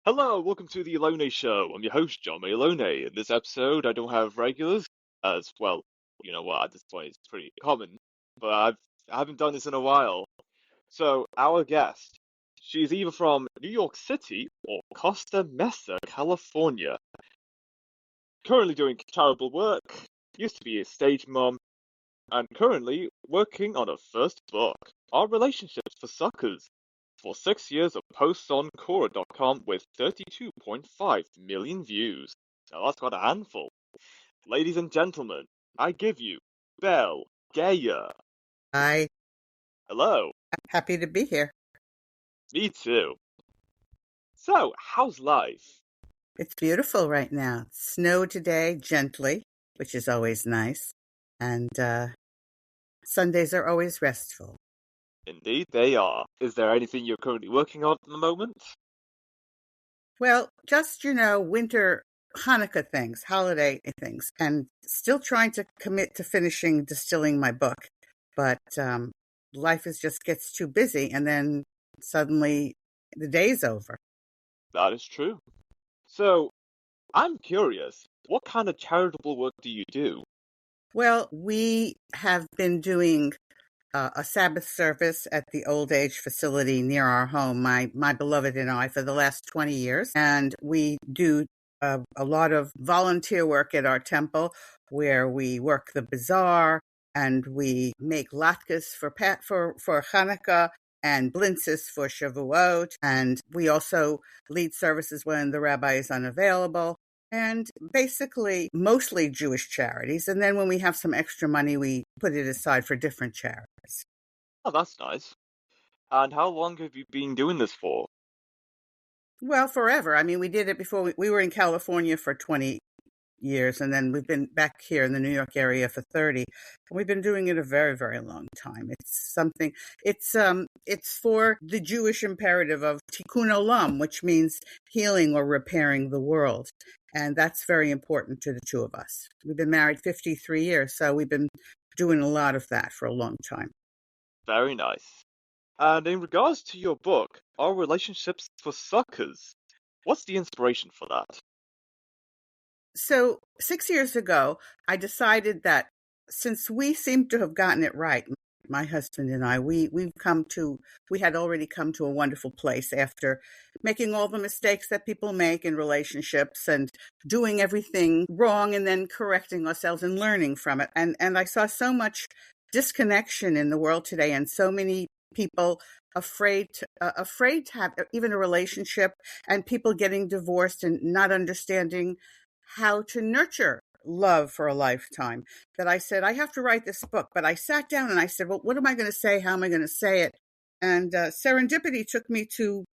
Hello, welcome to the Alone Show. I'm your host, John Malone. In this episode, I don't have regulars, as well. You know what? At this point, it's pretty common, but I haven't done this in a while. So, our guest, she's either from New York City or Costa Mesa, California. Currently doing charitable work, used to be a stage mom, and currently working on her first book, Our Relationships for Suckers. For 6 years of posts on Quora.com with 32.5 million views. Now that's quite a handful. Ladies and gentlemen, I give you Belle Gayer. Hi, Hello, happy to be here. me too. So, how's life? It's beautiful right now. It snowed today gently, which is always nice. And Sundays are always restful. Indeed, they are. Is there anything you're currently working on at the moment? Well, just, winter Hanukkah things, holiday things, and still trying to commit to finishing distilling my book. But life just gets too busy, and then suddenly the day's over. That is true. So, I'm curious, what kind of charitable work do you do? Well, we have been doing a Sabbath service at the old age facility near our home, my beloved and I, for the last 20 years. And we do a lot of volunteer work at our temple where we work the bazaar and we make latkes for Hanukkah and blintzes for Shavuot. And we also lead services when the rabbi is unavailable. And basically, mostly Jewish charities. And then when we have some extra money, we put it aside for different charities. Oh, that's nice. And how long have you been doing this for? Well, forever. I mean, we did it before. We were in California for 20 years, and then we've been back here in the New York area for 30. And we've been doing it a very, very long time. It's for the Jewish imperative of tikkun olam, which means healing or repairing the world. And that's very important to the two of us. We've been married 53 years, so we've been doing a lot of that for a long time. Very nice. And in regards to your book, Our Relationships for Suckers, what's the inspiration for that? So 6 years ago, I decided that since we seem to have gotten it right, my husband and I, we had already come to a wonderful place after making all the mistakes that people make in relationships and doing everything wrong and then correcting ourselves and learning from it. And I saw so much disconnection in the world today and so many people afraid to have even a relationship, and people getting divorced and not understanding how to nurture love for a lifetime, that I said, I have to write this book. But I sat down and I said, well, what am I going to say? How am I going to say it? And serendipity took me to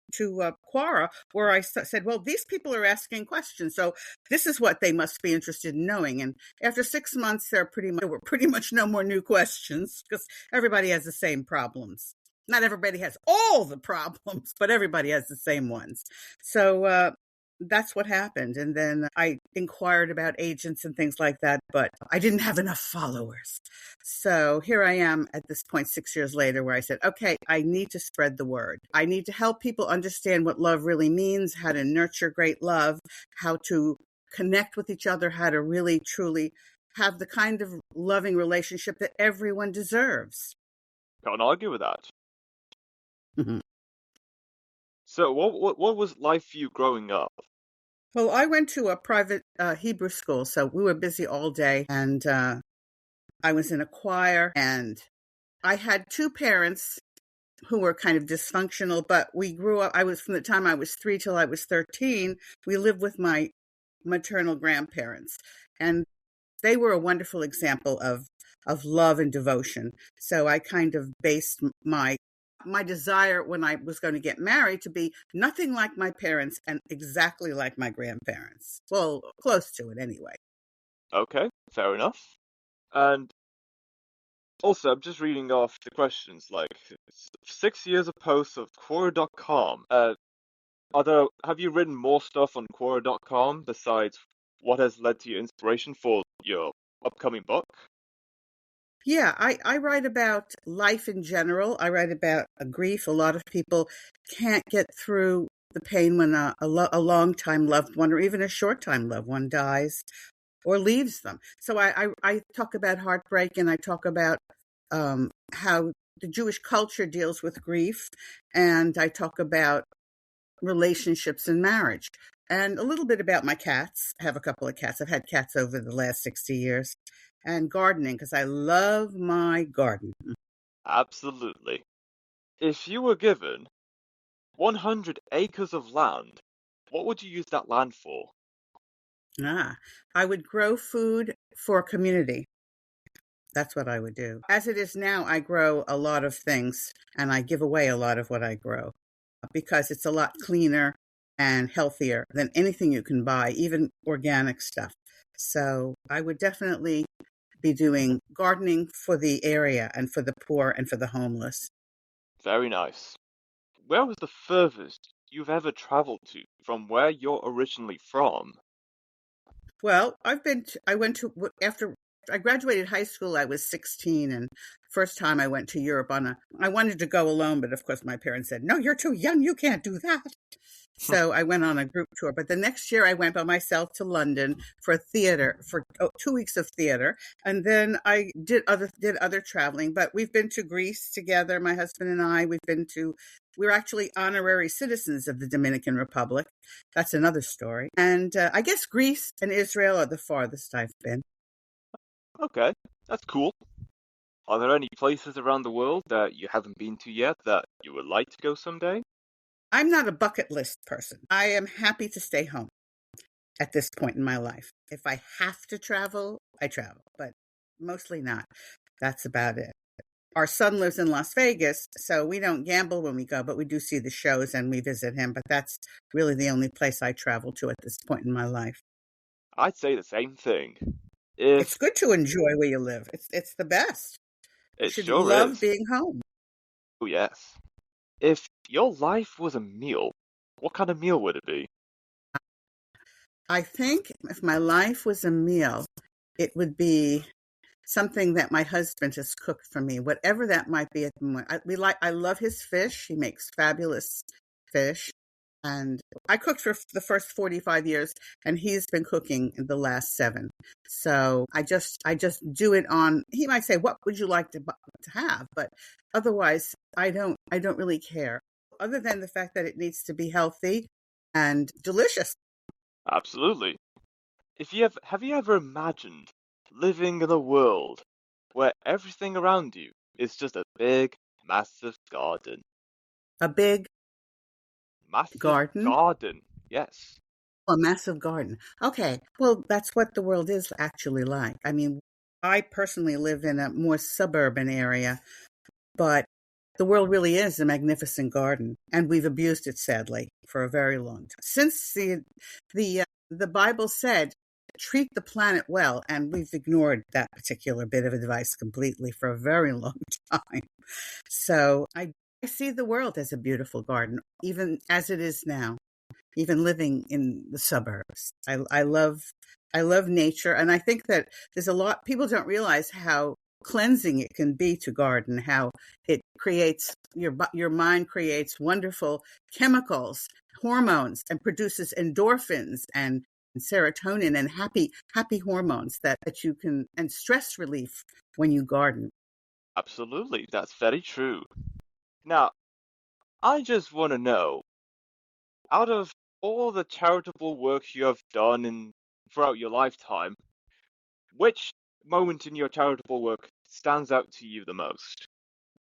Quora, where I said, well, these people are asking questions, so this is what they must be interested in knowing. And after 6 months, there were pretty much no more new questions because everybody has the same problems. Not everybody has all the problems, but everybody has the same ones. So that's what happened. And then I inquired about agents and things like that, but I didn't have enough followers. So here I am at this point 6 years later where I said, okay, I need to spread the word. I need to help people understand what love really means, how to nurture great love, how to connect with each other, how to really, truly have the kind of loving relationship that everyone deserves. Can't argue with that. Mm-hmm. So, what was life for you growing up? Well, I went to a private Hebrew school, so we were busy all day, and I was in a choir, and I had two parents who were kind of dysfunctional, but we grew up. From the time I was 3 till I was 13, we lived with my maternal grandparents, and they were a wonderful example of love and devotion. So I kind of based my desire when I was going to get married to be nothing like my parents and exactly like my grandparents. Well, close to it anyway. Okay, fair enough. And also, I'm just reading off the questions, like 6 years of posts of Quora.com. Have you written more stuff on Quora.com besides what has led to your inspiration for your upcoming book? Yeah, I write about life in general. I write about grief. A lot of people can't get through the pain when a long time loved one or even a short time loved one dies or leaves them. So I talk about heartbreak, and I talk about how the Jewish culture deals with grief, and I talk about relationships and marriage, and a little bit about my cats. I have a couple of cats. I've had cats over the last 60 years, and gardening because I love my garden. Absolutely. If you were given 100 acres of land, what would you use that land for? Ah, I would grow food for a community. That's what I would do. As it is now, I grow a lot of things and I give away a lot of what I grow because it's a lot cleaner and healthier than anything you can buy, even organic stuff. So I would definitely be doing gardening for the area and for the poor and for the homeless. Very nice. Where was the furthest you've ever traveled to from where you're originally from? Well, I went to, after I graduated high school, I was 16, and first time I went to Europe I wanted to go alone, but of course my parents said, no, you're too young, you can't do that. So I went on a group tour. But the next year I went by myself to London for theater, for 2 weeks of theater. And then I did other traveling. But we've been to Greece together, my husband and I. We're actually honorary citizens of the Dominican Republic. That's another story. And I guess Greece and Israel are the farthest I've been. Okay, that's cool. Are there any places around the world that you haven't been to yet that you would like to go someday? I'm not a bucket list person. I am happy to stay home at this point in my life. If I have to travel, I travel, but mostly not. That's about it. Our son lives in Las Vegas, so we don't gamble when we go, but we do see the shows and we visit him. But that's really the only place I travel to at this point in my life. I'd say the same thing. If It's good to enjoy where you live. It's the best. You it should sure love is. being home. Oh, yes. If your life was a meal, what kind of meal would it be? I think if my life was a meal, it would be something that my husband has cooked for me, whatever that might be at the moment. I love his fish. He makes fabulous fish. And I cooked for the first 45 years and he's been cooking in the last 7. So I just do it on, he might say, what would you like to have? But otherwise I don't really care other than the fact that it needs to be healthy and delicious. Absolutely. If you have you ever imagined living in a world where everything around you is just a big, massive garden? A big Massive garden. garden. Yes. A massive garden. Okay. Well, that's what the world is actually like. I mean, I personally live in a more suburban area, but the world really is a magnificent garden, and we've abused it sadly for a very long time. Since the Bible said, treat the planet well, and we've ignored that particular bit of advice completely for a very long time. So I see the world as a beautiful garden, even as it is now, even living in the suburbs. I love nature, and I think that there's a lot people don't realize how cleansing it can be to garden, how it creates your mind creates wonderful chemicals, hormones, and produces endorphins and serotonin and happy hormones that you can, and stress relief when you garden. Absolutely. That's very true. Now, I just want to know, out of all the charitable work you have done throughout your lifetime, which moment in your charitable work stands out to you the most?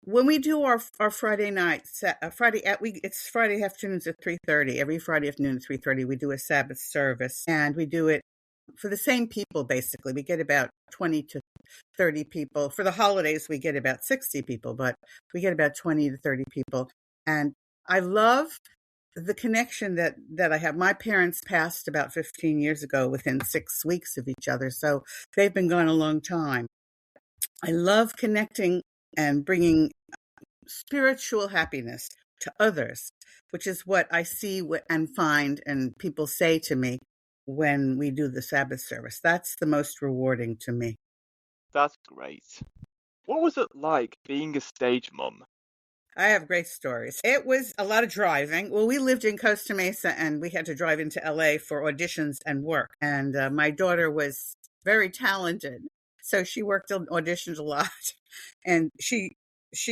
When we do our Friday nights, Friday at we it's Friday afternoons at 3:30. Every Friday afternoon at 3:30, we do a Sabbath service, and we do it for the same people. Basically, we get about 20 to 30 people. For the holidays, we get about 60 people, but we get about 20 to 30 people. And I love the connection that I have. My parents passed about 15 years ago, within 6 weeks of each other, so they've been gone a long time. I love connecting and bringing spiritual happiness to others, which is what I see and find, and people say to me when we do the Sabbath service. That's the most rewarding to me. That's great. What was it like being a stage mum? I have great stories. It was a lot of driving. Well, we lived in Costa Mesa and we had to drive into LA for auditions and work. And my daughter was very talented. So she worked on auditions a lot. And she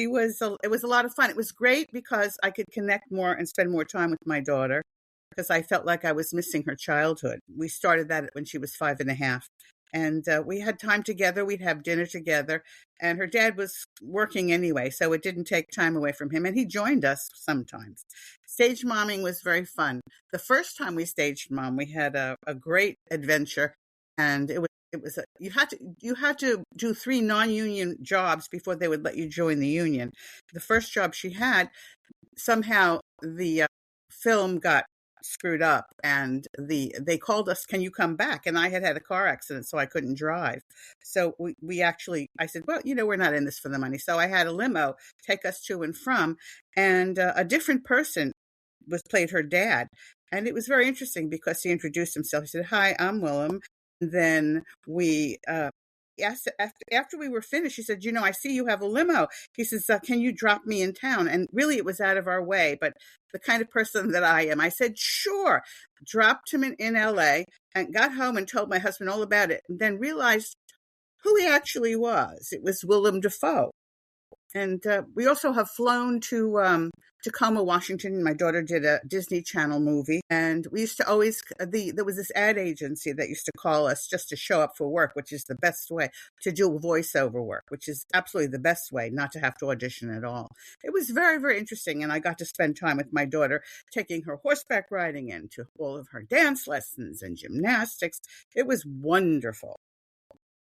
was, it was a lot of fun. It was great because I could connect more and spend more time with my daughter because I felt like I was missing her childhood. We started that when she was 5.5. And we had time together. We'd have dinner together. And her dad was working anyway, so it didn't take time away from him. And he joined us sometimes. Stage momming was very fun. The first time we staged mom, we had a great adventure. And you had to do 3 non-union jobs before they would let you join the union. The first job she had, somehow the film got screwed up and they called us, can you come back? And I had a car accident, so I couldn't drive. So we actually, I said, well, we're not in this for the money. So I had a limo take us to and from, and a different person was played her dad. And it was very interesting because he introduced himself. He said, hi, I'm Willem. And then we asked, after we were finished, he said, I see you have a limo. He says, can you drop me in town? And really, it was out of our way, but the kind of person that I am, I said, sure. Dropped him in LA and got home and told my husband all about it, and then realized who he actually was. It was Willem Dafoe. And we also have flown to Tacoma, Washington. My daughter did a Disney Channel movie, and we used to always there was this ad agency that used to call us just to show up for work, which is the best way to do voiceover work, which is absolutely the best way not to have to audition at all. It was very, very interesting, and I got to spend time with my daughter, taking her horseback riding and to all of her dance lessons and gymnastics. It was wonderful.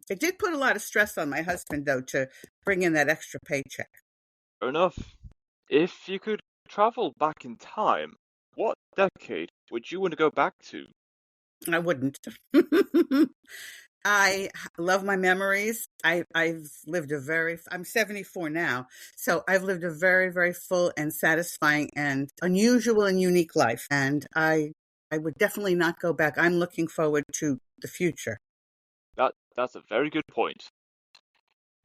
It did put a lot of stress on my husband, though, to bring in that extra paycheck. Fair enough. If you could travel back in time, what decade would you want to go back to? I wouldn't. I love my memories. I've lived I'm 74 now, so I've lived a very, very full and satisfying and unusual and unique life. And I would definitely not go back. I'm looking forward to the future. That's a very good point.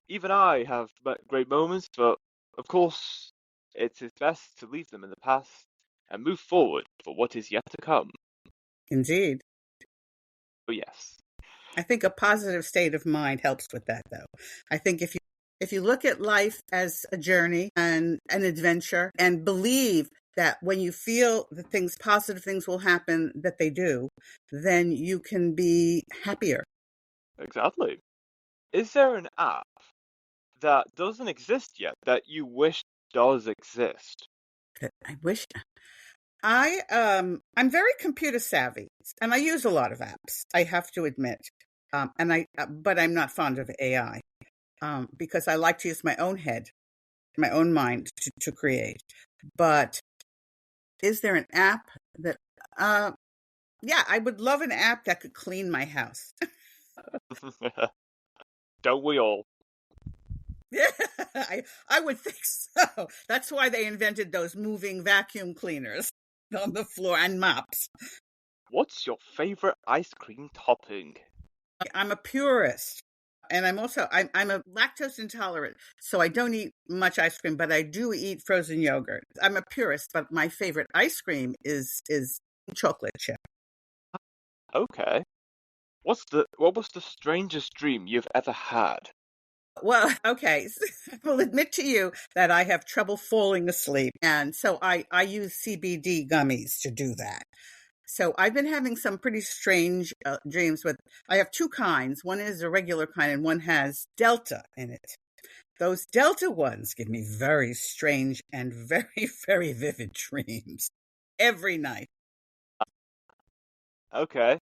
Even I have great moments, but of course, it is best to leave them in the past and move forward for what is yet to come. Indeed. But yes, I think a positive state of mind helps with that, though. I think if you look at life as a journey and an adventure and believe that when you feel that positive things will happen, that they do, then you can be happier. exactly. Is there an app that doesn't exist yet that you wish does exist? I wish I'm very computer savvy and I use a lot of apps. I have to admit, but I'm not fond of AI because I like to use my own head, my own mind to create. But is there an app that? Yeah, I would love an app that could clean my house. Don't we all? Yeah, I would think so. That's why they invented those moving vacuum cleaners on the floor and mops. What's your favorite ice cream topping? I'm a purist. And I'm a lactose intolerant, so I don't eat much ice cream, but I do eat frozen yogurt. I'm a purist, but my favorite ice cream is chocolate chip. Okay. What was the strangest dream you've ever had? Well, okay, I will admit to you that I have trouble falling asleep, and so I use CBD gummies to do that. So I've been having some pretty strange dreams with. I have two kinds. One is a regular kind, and one has Delta in it. Those Delta ones give me very strange and very, very vivid dreams every night. Okay.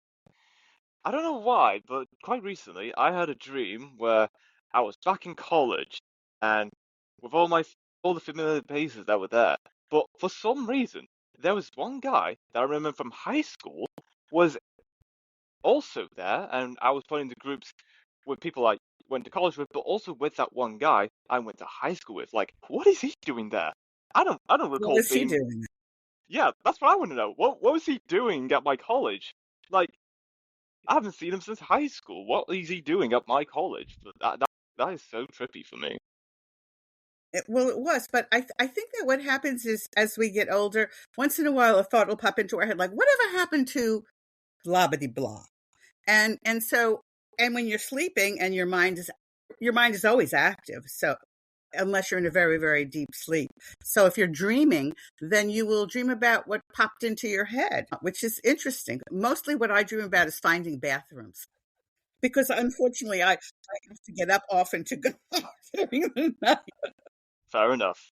I don't know why, but quite recently I had a dream where I was back in college and with all the familiar faces that were there. But for some reason, there was one guy that I remember from high school was also there, and I was playing the groups with people I went to college with, but also with that one guy I went to high school with. Like, what is he doing there? I don't What recall was he being. doing? Yeah, that's what I want to know. What was he doing at my college? Like, I haven't seen him since high school. What is he doing at my college? That is so trippy for me. Well, it was, but I think that what happens is as we get older, once in a while a thought will pop into our head like, whatever happened to blah blah blah, and so and when you're sleeping and your mind is always active, so unless you're in a very very deep sleep. So if you're dreaming, then you will dream about what popped into your head, which is interesting. Mostly what I dream about is finding bathrooms because unfortunately I have to get up often to go during the night. Fair enough.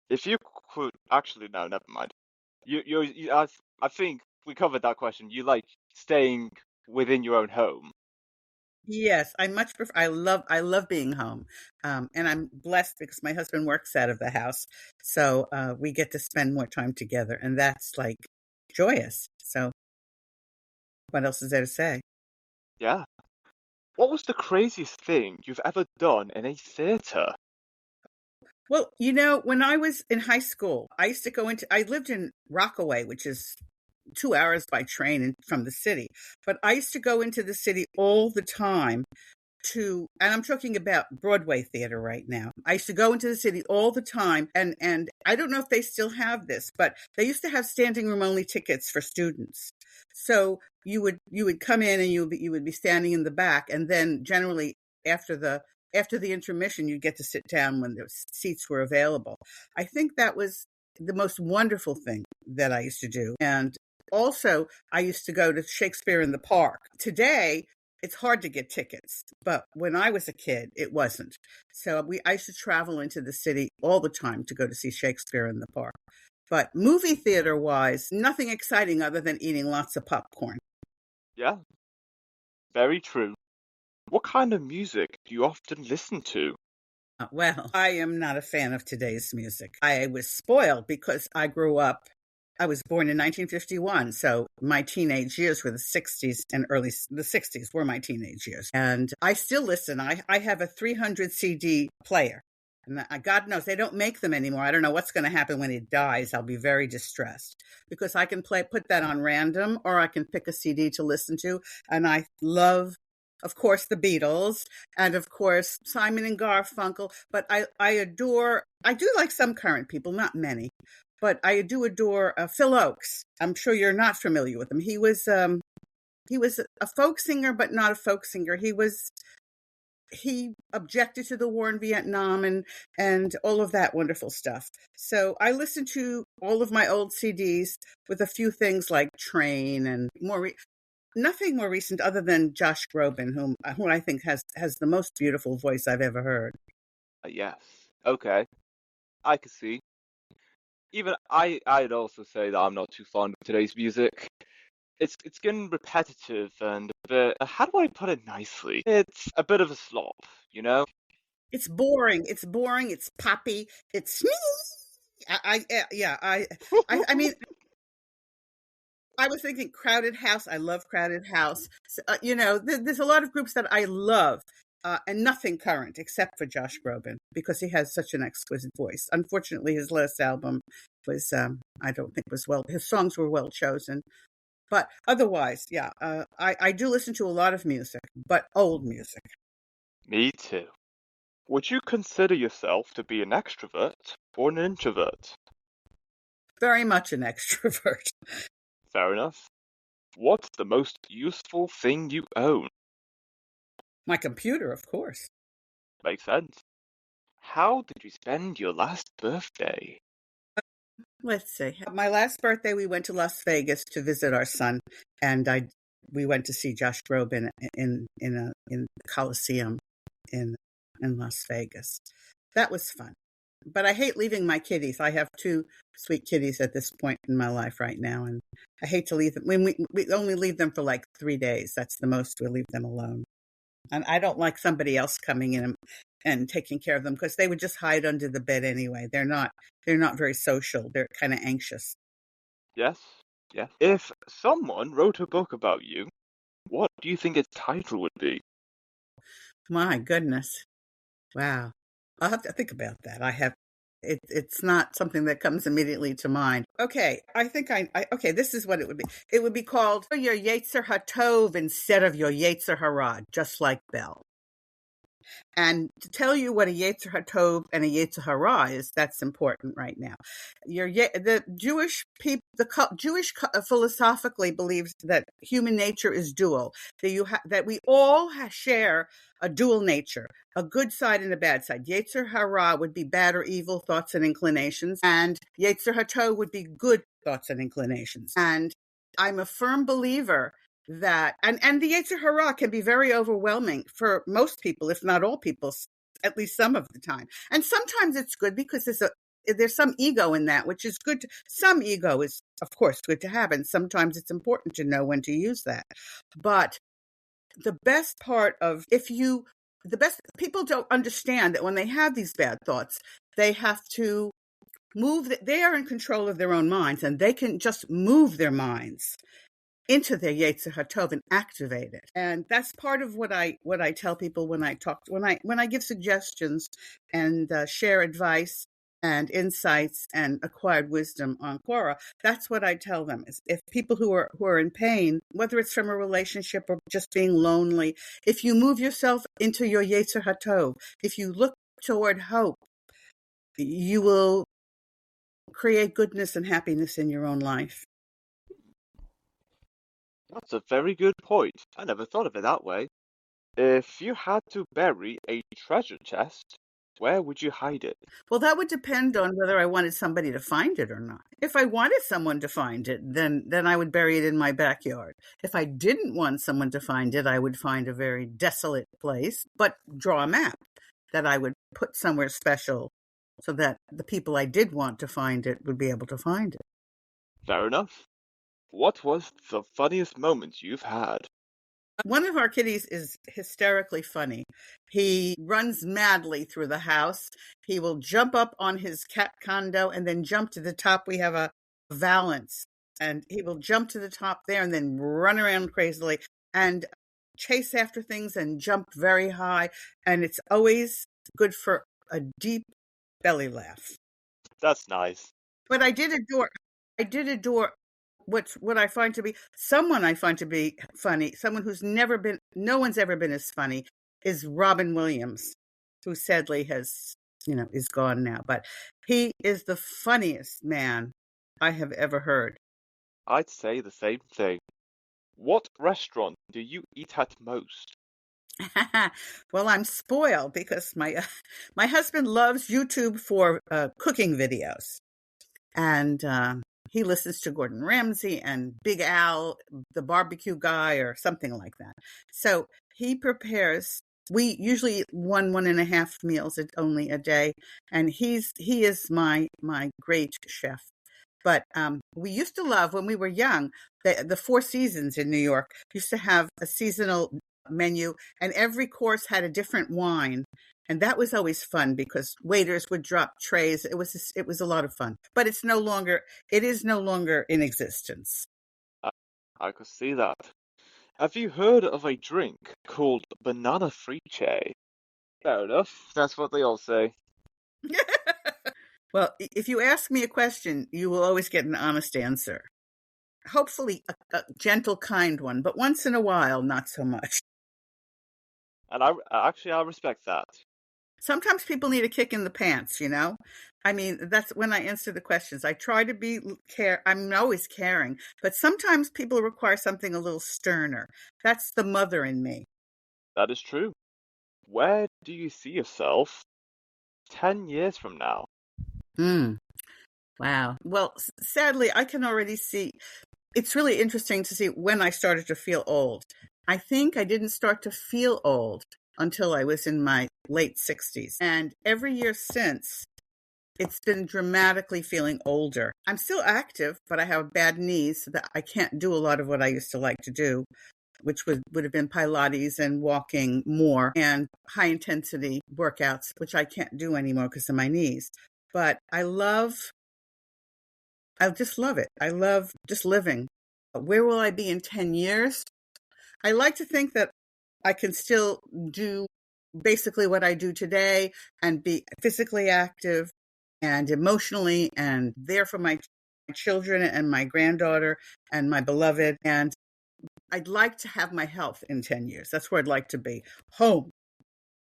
If you could actually, no, never mind. I think we covered that question. You like staying within your own home. Yes, I much prefer. I love being home, and I'm blessed because my husband works out of the house, so we get to spend more time together, and that's like joyous. So, what else is there to say? Yeah. What was the craziest thing you've ever done in a theater? Well, when I was in high school, I used to go into. I lived in Rockaway, which is 2 hours by train from the city, but I used to go into the city all the time and I'm talking about Broadway theater right now. I used to go into the city all the time, and I don't know if they still have this, but they used to have standing room only tickets for students. So you would come in and you would be standing in the back, and then generally after the intermission you'd get to sit down when the seats were available. I think that was the most wonderful thing that I used to do. And also I used to go to Shakespeare in the Park. Today it's hard to get tickets, but when I was a kid, it wasn't. So I used to travel into the city all the time to go to see Shakespeare in the Park. But movie theater wise, nothing exciting other than eating lots of popcorn. Yeah, very true. What kind of music do you often listen to? Well, I am not a fan of today's music. I was spoiled because I was born in 1951, so my teenage years were the 60s and the 60s were my teenage years. And I still listen. I have a 300 CD player. And God knows they don't make them anymore. I don't know what's going to happen when it dies. I'll be very distressed because I can put that on random, or I can pick a CD to listen to. And I love, of course, the Beatles and of course Simon and Garfunkel. But I do like some current people, not many, but I do adore Phil Oakes. I'm sure you're not familiar with him. He was a folk singer, but not a folk singer. He objected to the war in Vietnam and all of that wonderful stuff. So I listened to all of my old CDs with a few things like Train and nothing more recent other than Josh Groban, whom I think has the most beautiful voice I've ever heard. Yes. Okay. I can see. Even I'd also say that I'm not too fond of today's music. It's getting repetitive and a bit, how do I put it nicely? It's a bit of a slop, you know? It's boring. It's boring. It's poppy. It's yeah. I mean, I was thinking Crowded House. I love Crowded House. So, there's a lot of groups that I love, and nothing current except for Josh Groban because he has such an exquisite voice. Unfortunately, his last album was, I don't think was well. His songs were well chosen, but otherwise, yeah, I do listen to a lot of music, but old music. Me too. Would you consider yourself to be an extrovert or an introvert? Very much an extrovert. Fair enough. What's the most useful thing you own? My computer, of course. Makes sense. How did you spend your last birthday? Let's see. My last birthday, we went to Las Vegas to visit our son, and we went to see Josh Groban in the Coliseum in Las Vegas. That was fun. But I hate leaving my kitties. I have two sweet kitties at this point in my life right now, and I hate to leave them. When we only leave them for like 3 days. That's the most we leave them alone. And I don't like somebody else coming in and taking care of them because they would just hide under the bed anyway. They're not very social. They're kind of anxious. Yes, yes. If someone wrote a book about you, what do you think its title would be? My goodness. Wow. I'll have to think about that. It's not something that comes immediately to mind. Okay, I think okay, this is what it would be. It would be called Your Yetzer Hatov instead of Your Yetzer Hara, just like Belle. And to tell you what a Yetzer HaTov and a Yetzer Hara is, that's important right now. The Jewish people, Jewish philosophically believes that human nature is dual. That we all share a dual nature, a good side and a bad side. Yetzer Hara would be bad or evil thoughts and inclinations, and Yetzer HaTov would be good thoughts and inclinations. And I'm a firm believer that, and the Yetzer Hara can be very overwhelming for most people, if not all people, at least some of the time. And sometimes it's good because there's some ego in that, which is good. Some ego is, of course, good to have, and sometimes it's important to know when to use that. But the best part of the best people don't understand that when they have these bad thoughts, they have to they are in control of their own minds, and they can just move their minds into their Yetzer HaTov and activate it. And that's part of what I tell people when I give suggestions and share advice and insights and acquired wisdom on Quora. That's what I tell them is if people who are in pain, whether it's from a relationship or just being lonely, if you move yourself into your Yetzer HaTov, if you look toward hope, you will create goodness and happiness in your own life. That's a very good point. I never thought of it that way. If you had to bury a treasure chest, where would you hide it? Well, that would depend on whether I wanted somebody to find it or not. If I wanted someone to find it, then I would bury it in my backyard. If I didn't want someone to find it, I would find a very desolate place, but draw a map that I would put somewhere special so that the people I did want to find it would be able to find it. Fair enough. What was the funniest moment you've had? One of our kitties is hysterically funny. He runs madly through the house. He will jump up on his cat condo and then jump to the top. We have a valance, and he will jump to the top there and then run around crazily and chase after things and jump very high. And it's always good for a deep belly laugh. That's nice. But I did adore what I find to be funny, someone who's no one's ever been as funny, is Robin Williams, who sadly is gone now, but he is the funniest man I have ever heard. I'd say the same thing. What restaurant do you eat at most? Well, I'm spoiled because my husband loves YouTube for cooking videos. And he listens to Gordon Ramsay and Big Al, the barbecue guy, or something like that. So he prepares. We usually eat 1.5 meals only a day, and he is my great chef. But we used to love, when we were young, the Four Seasons in New York used to have a seasonal menu, and every course had a different wine. And that was always fun because waiters would drop trays. It was a lot of fun, but it is no longer in existence. I could see that. Have you heard of a drink called banana friche? Fair enough. That's what they all say. Well, if you ask me a question, you will always get an honest answer. Hopefully a gentle, kind one, but once in a while, not so much. And I respect that. Sometimes people need a kick in the pants, I mean, that's when I answer the questions. I try to I'm always caring, but sometimes people require something a little sterner. That's the mother in me. That is true. Where do you see yourself 10 years from now? Wow. Well, sadly, I can already see. It's really interesting to see when I started to feel old. I think I didn't start to feel old until I was in my late 60s. And every year since, it's been dramatically feeling older. I'm still active, but I have bad knees so that I can't do a lot of what I used to like to do, which would have been Pilates and walking more and high intensity workouts, which I can't do anymore because of my knees. But I just love it. I love just living. Where will I be in 10 years? I like to think that I can still do basically what I do today and be physically active and emotionally and there for my children and my granddaughter and my beloved. And I'd like to have my health in 10 years. That's where I'd like to be. Home.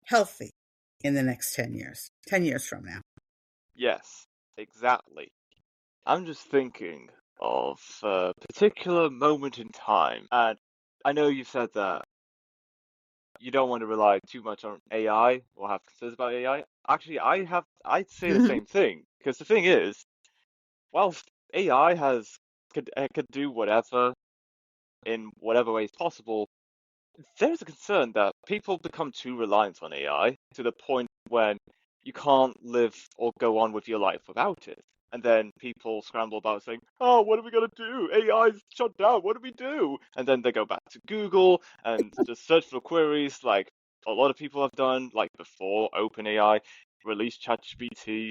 healthy in the next 10 years from now. Yes, exactly. I'm just thinking of a particular moment in time, and I know you said that you don't want to rely too much on AI or have concerns about AI. Actually, I'd say the same thing because the thing is, whilst AI could do whatever in whatever ways possible, there's a concern that people become too reliant on AI to the point when you can't live or go on with your life without it. And then people scramble about saying, "Oh, what are we gonna do? AI's shut down. What do we do?" And then they go back to Google and just search for queries like a lot of people have done, like before OpenAI released ChatGPT.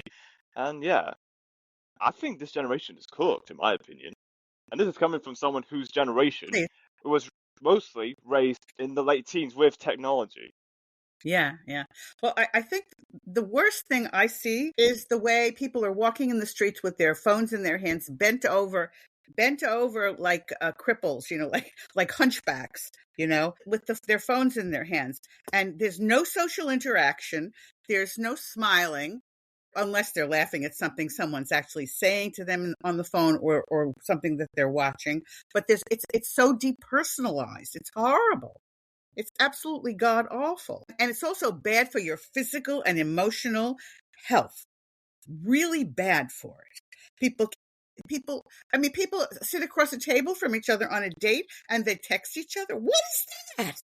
And yeah, I think this generation is cooked, in my opinion. And this is coming from someone whose generation was mostly raised in the late teens with technology. Yeah, yeah. Well, I think the worst thing I see is the way people are walking in the streets with their phones in their hands, bent over like cripples, like hunchbacks, with their phones in their hands. And there's no social interaction. There's no smiling unless they're laughing at something someone's actually saying to them on the phone or something that they're watching. But it's so depersonalized. It's horrible. It's absolutely god awful. And it's also bad for your physical and emotional health. Really bad for it. People, people sit across a table from each other on a date and they text each other. What is that?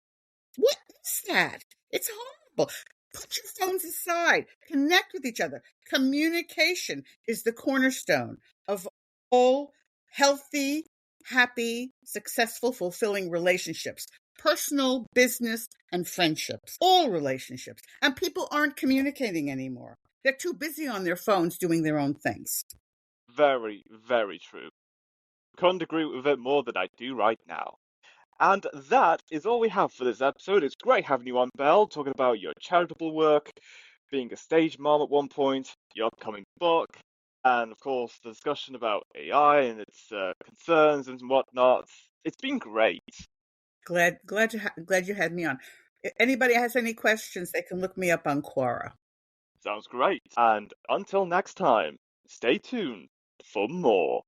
What is that? It's horrible. Put your phones aside. Connect with each other. Communication is the cornerstone of all healthy, happy, successful, fulfilling relationships. Personal, business, and friendships. All relationships. And people aren't communicating anymore. They're too busy on their phones doing their own things. Very, very true. Couldn't agree with it more than I do right now. And that is all we have for this episode. It's great having you on, Belle, talking about your charitable work, being a stage mom at one point, your upcoming book, and of course the discussion about AI and its concerns and whatnot. It's been great. Glad you had me on. If anybody has any questions, they can look me up on Quora. Sounds great. And until next time, stay tuned for more.